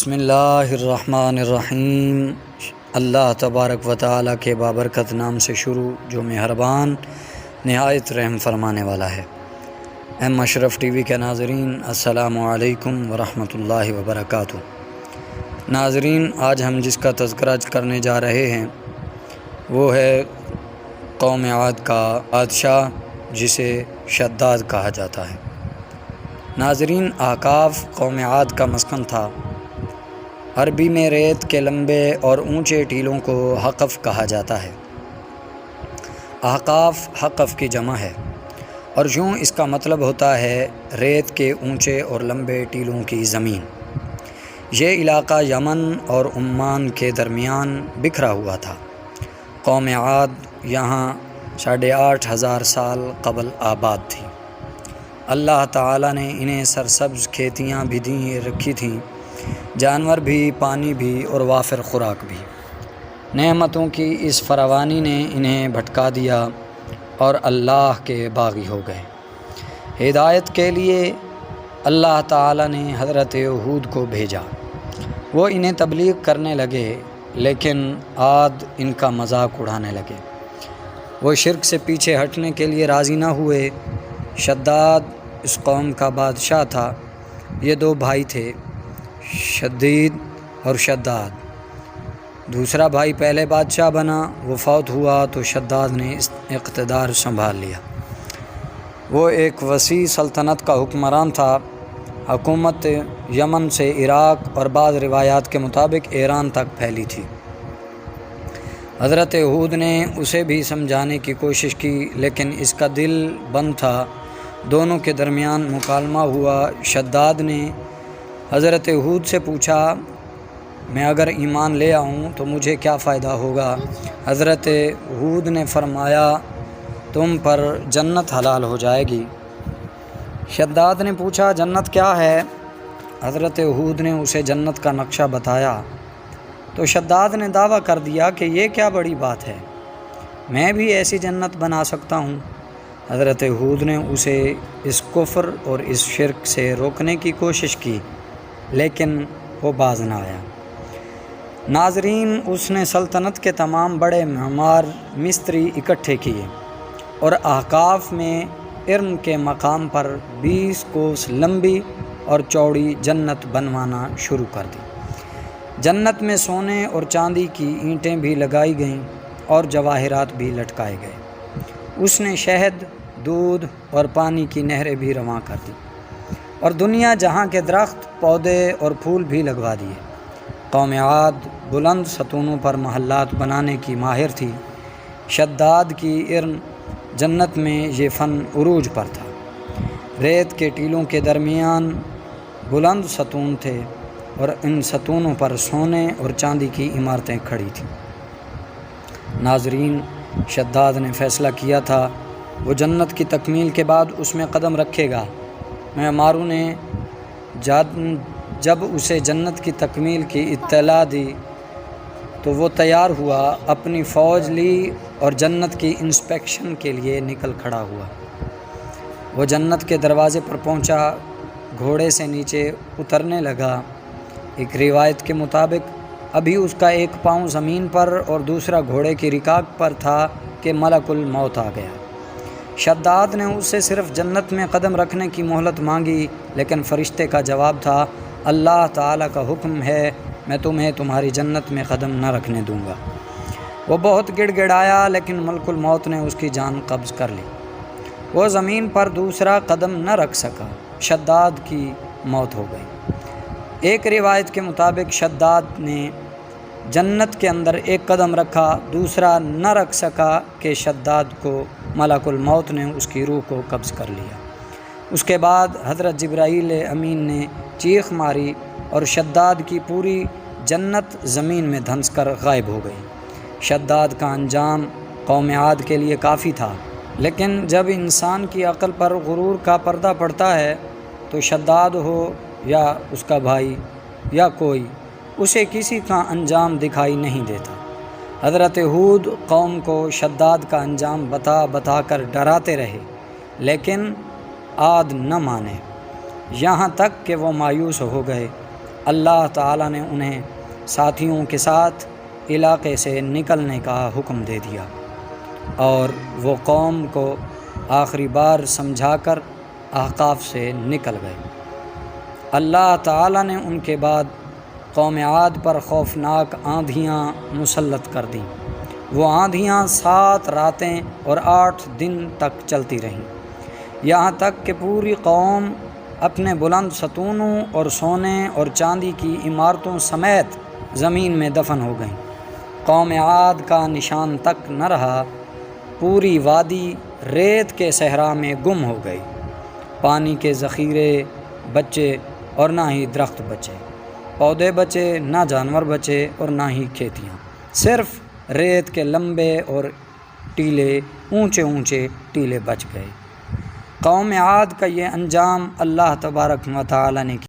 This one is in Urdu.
بسم اللہ الرحمن الرحیم۔ اللہ تبارک و تعالیٰ کے بابرکت نام سے شروع جو مہربان نہایت رحم فرمانے والا ہے۔ ایم اشرف ٹی وی کے ناظرین، السلام علیکم ورحمۃ اللہ وبرکاتہ۔ ناظرین، آج ہم جس کا تذکرہ کرنے جا رہے ہیں وہ ہے قوم عاد کا بادشاہ جسے شداد کہا جاتا ہے۔ ناظرین، احقاف قوم عاد کا مسکن تھا۔ عربی میں ریت کے لمبے اور اونچے ٹیلوں کو حقف کہا جاتا ہے۔ احقاف حقف کی جمع ہے اور یوں اس کا مطلب ہوتا ہے ریت کے اونچے اور لمبے ٹیلوں کی زمین۔ یہ علاقہ یمن اور عمان کے درمیان بکھرا ہوا تھا۔ قوم عاد یہاں 8,500 سال قبل آباد تھی۔ اللہ تعالیٰ نے انہیں سرسبز کھیتیاں بھی دی رکھی تھیں، جانور بھی، پانی بھی اور وافر خوراک بھی۔ نعمتوں کی اس فراوانی نے انہیں بھٹکا دیا اور اللہ کے باغی ہو گئے۔ ہدایت کے لیے اللہ تعالیٰ نے حضرت ہود کو بھیجا۔ وہ انہیں تبلیغ کرنے لگے، لیکن عاد ان کا مذاق اڑانے لگے۔ وہ شرک سے پیچھے ہٹنے کے لیے راضی نہ ہوئے۔ شداد اس قوم کا بادشاہ تھا۔ یہ دو بھائی تھے، شدید اور شداد۔ دوسرا بھائی پہلے بادشاہ بنا، وہ فوت ہوا تو شداد نے اقتدار سنبھال لیا۔ وہ ایک وسیع سلطنت کا حکمران تھا۔ حکومت یمن سے عراق اور بعض روایات کے مطابق ایران تک پھیلی تھی۔ حضرت ہود نے اسے بھی سمجھانے کی کوشش کی، لیکن اس کا دل بند تھا۔ دونوں کے درمیان مکالمہ ہوا۔ شداد نے حضرت ہود سے پوچھا، میں اگر ایمان لے آؤں تو مجھے کیا فائدہ ہوگا؟ حضرت ہود نے فرمایا، تم پر جنت حلال ہو جائے گی۔ شداد نے پوچھا، جنت کیا ہے؟ حضرت ہود نے اسے جنت کا نقشہ بتایا تو شداد نے دعویٰ کر دیا کہ یہ کیا بڑی بات ہے، میں بھی ایسی جنت بنا سکتا ہوں۔ حضرت ہود نے اسے اس کفر اور اس شرک سے روکنے کی کوشش کی، لیکن وہ باز نہ آیا۔ ناظرین، اس نے سلطنت کے تمام بڑے معمار مستری اکٹھے کیے اور احقاف میں ارم کے مقام پر 20 کوس لمبی اور چوڑی جنت بنوانا شروع کر دی۔ جنت میں سونے اور چاندی کی اینٹیں بھی لگائی گئیں اور جواہرات بھی لٹکائے گئے۔ اس نے شہد، دودھ اور پانی کی نہریں بھی رواں کر دی اور دنیا جہاں کے درخت، پودے اور پھول بھی لگوا دیے۔ قوم عاد بلند ستونوں پر محلات بنانے کی ماہر تھی۔ شداد کی ارم جنت میں یہ فن عروج پر تھا۔ ریت کے ٹیلوں کے درمیان بلند ستون تھے اور ان ستونوں پر سونے اور چاندی کی عمارتیں کھڑی تھیں۔ ناظرین، شداد نے فیصلہ کیا تھا وہ جنت کی تکمیل کے بعد اس میں قدم رکھے گا۔ معماروں نے جب اسے جنت کی تکمیل کی اطلاع دی تو وہ تیار ہوا، اپنی فوج لی اور جنت کی انسپیکشن کے لیے نکل کھڑا ہوا۔ وہ جنت کے دروازے پر پہنچا، گھوڑے سے نیچے اترنے لگا۔ ایک روایت کے مطابق ابھی اس کا ایک پاؤں زمین پر اور دوسرا گھوڑے کی رکاب پر تھا کہ ملک الموت آ گیا۔ شداد نے اس سے صرف جنت میں قدم رکھنے کی مہلت مانگی، لیکن فرشتے کا جواب تھا، اللہ تعالیٰ کا حکم ہے، میں تمہیں تمہاری جنت میں قدم نہ رکھنے دوں گا۔ وہ بہت گڑ گڑایا، لیکن ملک الموت نے اس کی جان قبض کر لی۔ وہ زمین پر دوسرا قدم نہ رکھ سکا۔ شداد کی موت ہو گئی۔ ایک روایت کے مطابق شداد نے جنت کے اندر ایک قدم رکھا، دوسرا نہ رکھ سکا کہ شداد کو ملک الموت نے اس کی روح کو قبض کر لیا۔ اس کے بعد حضرت جبرائیل امین نے چیخ ماری اور شداد کی پوری جنت زمین میں دھنس کر غائب ہو گئی۔ شداد کا انجام قوم عاد کے لیے کافی تھا، لیکن جب انسان کی عقل پر غرور کا پردہ پڑتا ہے تو شداد ہو یا اس کا بھائی یا کوئی، اسے کسی کا انجام دکھائی نہیں دیتا۔ حضرت ہود قوم کو شداد کا انجام بتا بتا کر ڈراتے رہے، لیکن عاد نہ مانے، یہاں تک کہ وہ مایوس ہو گئے۔ اللہ تعالیٰ نے انہیں ساتھیوں کے ساتھ علاقے سے نکلنے کا حکم دے دیا اور وہ قوم کو آخری بار سمجھا کر احقاف سے نکل گئے۔ اللہ تعالیٰ نے ان کے بعد قوم عاد پر خوفناک آندھیاں مسلط کر دیں۔ وہ آندھیاں 7 راتیں اور 8 دن تک چلتی رہیں، یہاں تک کہ پوری قوم اپنے بلند ستونوں اور سونے اور چاندی کی عمارتوں سمیت زمین میں دفن ہو گئیں۔ قوم عاد کا نشان تک نہ رہا، پوری وادی ریت کے صحرا میں گم ہو گئی، پانی کے ذخیرے بچے اور نہ ہی درخت بچے، پودے بچے، نہ جانور بچے اور نہ ہی کھیتیاں، صرف ریت کے لمبے اور ٹیلے اونچے ٹیلے بچ گئے۔ قوم عاد کا یہ انجام اللہ تبارک و تعالیٰ نے